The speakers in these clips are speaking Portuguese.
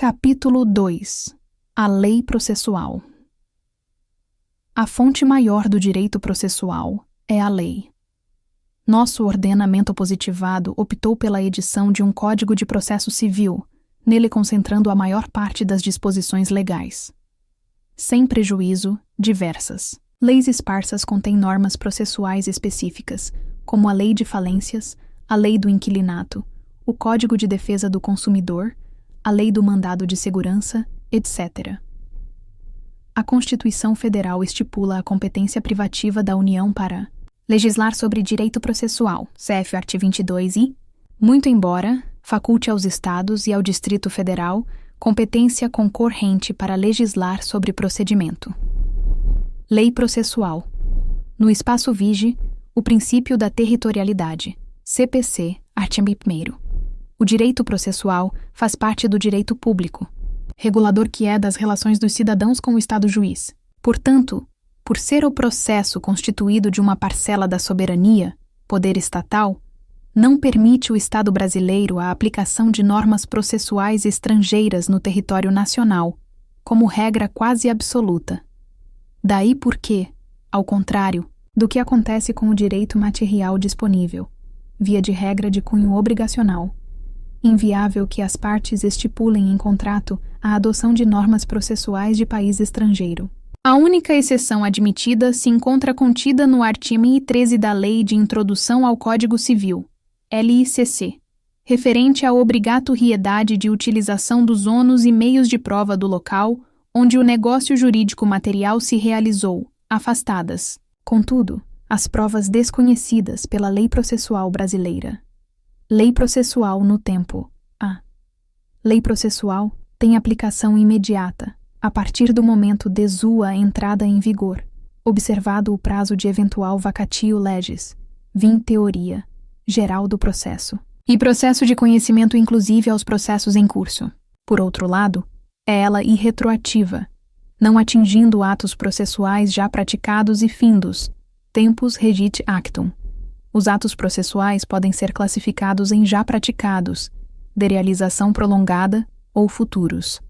Capítulo 2. A Lei Processual. A fonte maior do direito processual é a lei. Nosso ordenamento positivado optou pela edição de um Código de Processo Civil, nele concentrando a maior parte das disposições legais. Sem prejuízo, diversas. Leis esparsas contêm normas processuais específicas, como a Lei de Falências, a Lei do Inquilinato, o Código de Defesa do Consumidor, a Lei do Mandado de Segurança, etc. A Constituição Federal estipula a competência privativa da União para legislar sobre direito processual, CF art. 22 e, muito embora, faculte aos Estados e ao Distrito Federal competência concorrente para legislar sobre procedimento. Lei processual. No espaço vige, o princípio da territorialidade, CPC, artigo 1º. O direito processual faz parte do direito público, regulador que é das relações dos cidadãos com o Estado juiz. Portanto, por ser o processo constituído de uma parcela da soberania, poder estatal, não permite o Estado brasileiro a aplicação de normas processuais estrangeiras no território nacional, como regra quase absoluta. Daí porque, ao contrário do que acontece com o direito material disponível, via de regra de cunho obrigacional, inviável que as partes estipulem em contrato a adoção de normas processuais de país estrangeiro. A única exceção admitida se encontra contida no artigo 13 da Lei de Introdução ao Código Civil, LICC, referente à obrigatoriedade de utilização dos ônus e meios de prova do local onde o negócio jurídico material se realizou, afastadas, contudo, as provas desconhecidas pela lei processual brasileira. Lei processual no tempo. A lei processual tem aplicação imediata, a partir do momento de sua entrada em vigor, observado o prazo de eventual vacatio legis, vim teoria, geral do processo, e processo de conhecimento inclusive aos processos em curso. Por outro lado, é ela irretroativa, não atingindo atos processuais já praticados e findos, tempus regit actum. Os atos processuais podem ser classificados em já praticados, de realização prolongada ou futuros.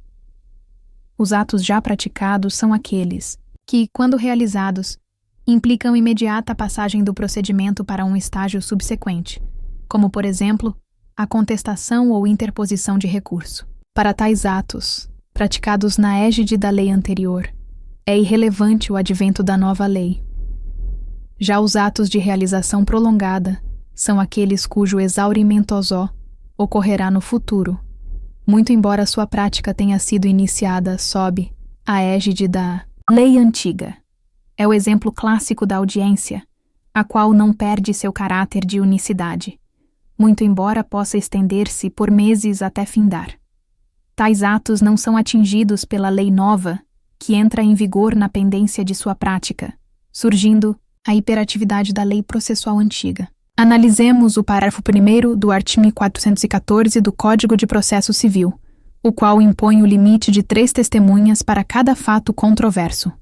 Os atos já praticados são aqueles que, quando realizados, implicam imediata passagem do procedimento para um estágio subsequente, como, por exemplo, a contestação ou interposição de recurso. Para tais atos, praticados na égide da lei anterior, é irrelevante o advento da nova lei. Já os atos de realização prolongada são aqueles cujo exaurimento ocorrerá no futuro, muito embora sua prática tenha sido iniciada sob a égide da lei antiga. É o exemplo clássico da audiência, a qual não perde seu caráter de unicidade, muito embora possa estender-se por meses até findar. Tais atos não são atingidos pela lei nova, que entra em vigor na pendência de sua prática, surgindo a hiperatividade da lei processual antiga. Analisemos o parágrafo 1º do artigo 414 do Código de Processo Civil, o qual impõe o limite de 3 testemunhas para cada fato controverso.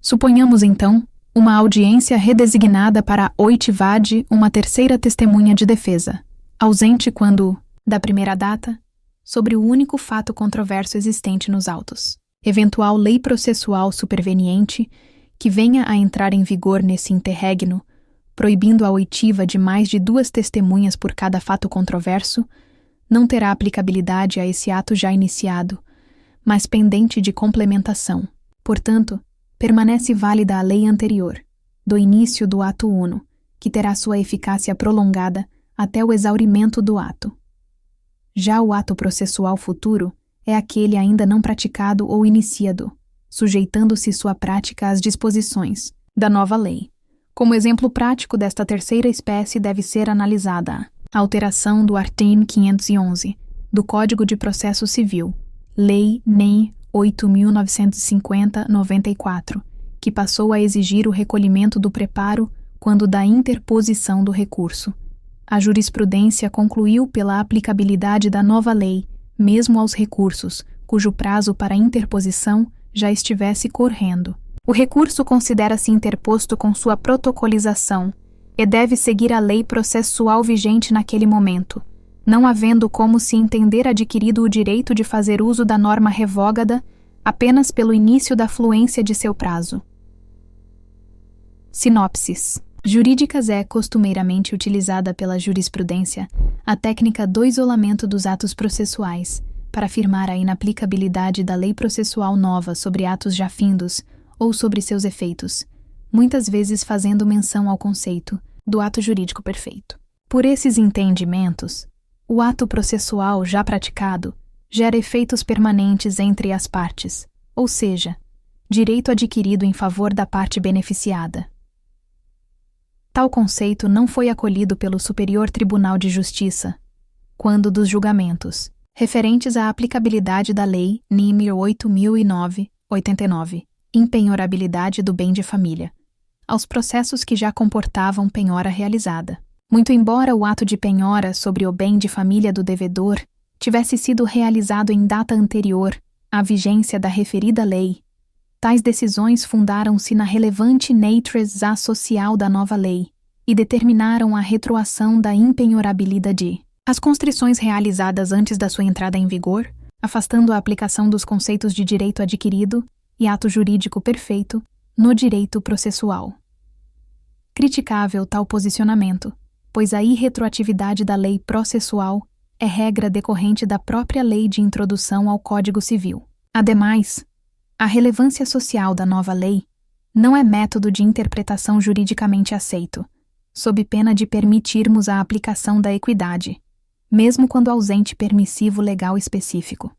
Suponhamos, então, uma audiência redesignada para oitivade uma terceira testemunha de defesa, ausente quando, da primeira data, sobre o único fato controverso existente nos autos. Eventual lei processual superveniente que venha a entrar em vigor nesse interregno, proibindo a oitiva de mais de 2 testemunhas por cada fato controverso, não terá aplicabilidade a esse ato já iniciado, mas pendente de complementação. Portanto, permanece válida a lei anterior, do início do ato uno, que terá sua eficácia prolongada até o exaurimento do ato. Já o ato processual futuro é aquele ainda não praticado ou iniciado, sujeitando-se sua prática às disposições da nova lei. Como exemplo prático desta terceira espécie deve ser analisada a alteração do artigo 511 do Código de Processo Civil, Lei NEM 8.950/94, que passou a exigir o recolhimento do preparo quando da interposição do recurso. A jurisprudência concluiu pela aplicabilidade da nova lei, mesmo aos recursos, cujo prazo para interposição já estivesse correndo. O recurso considera-se interposto com sua protocolização e deve seguir a lei processual vigente naquele momento, não havendo como se entender adquirido o direito de fazer uso da norma revogada apenas pelo início da fluência de seu prazo. Sinopses jurídicas é costumeiramente utilizada pela jurisprudência a técnica do isolamento dos atos processuais para afirmar a inaplicabilidade da lei processual nova sobre atos já findos ou sobre seus efeitos, muitas vezes fazendo menção ao conceito do ato jurídico perfeito. Por esses entendimentos, o ato processual já praticado gera efeitos permanentes entre as partes, ou seja, direito adquirido em favor da parte beneficiada. Tal conceito não foi acolhido pelo Superior Tribunal de Justiça, quando dos julgamentos referentes à aplicabilidade da Lei nº 8.009/89, impenhorabilidade do bem de família, aos processos que já comportavam penhora realizada. Muito embora o ato de penhora sobre o bem de família do devedor tivesse sido realizado em data anterior à vigência da referida lei, tais decisões fundaram-se na relevante natureza social da nova lei e determinaram a retroação da impenhorabilidade. As constrições realizadas antes da sua entrada em vigor, afastando a aplicação dos conceitos de direito adquirido e ato jurídico perfeito no direito processual. Criticável tal posicionamento, pois a irretroatividade da lei processual é regra decorrente da própria lei de introdução ao Código Civil. Ademais, a relevância social da nova lei não é método de interpretação juridicamente aceito, sob pena de permitirmos a aplicação da equidade, mesmo quando ausente permissivo legal específico.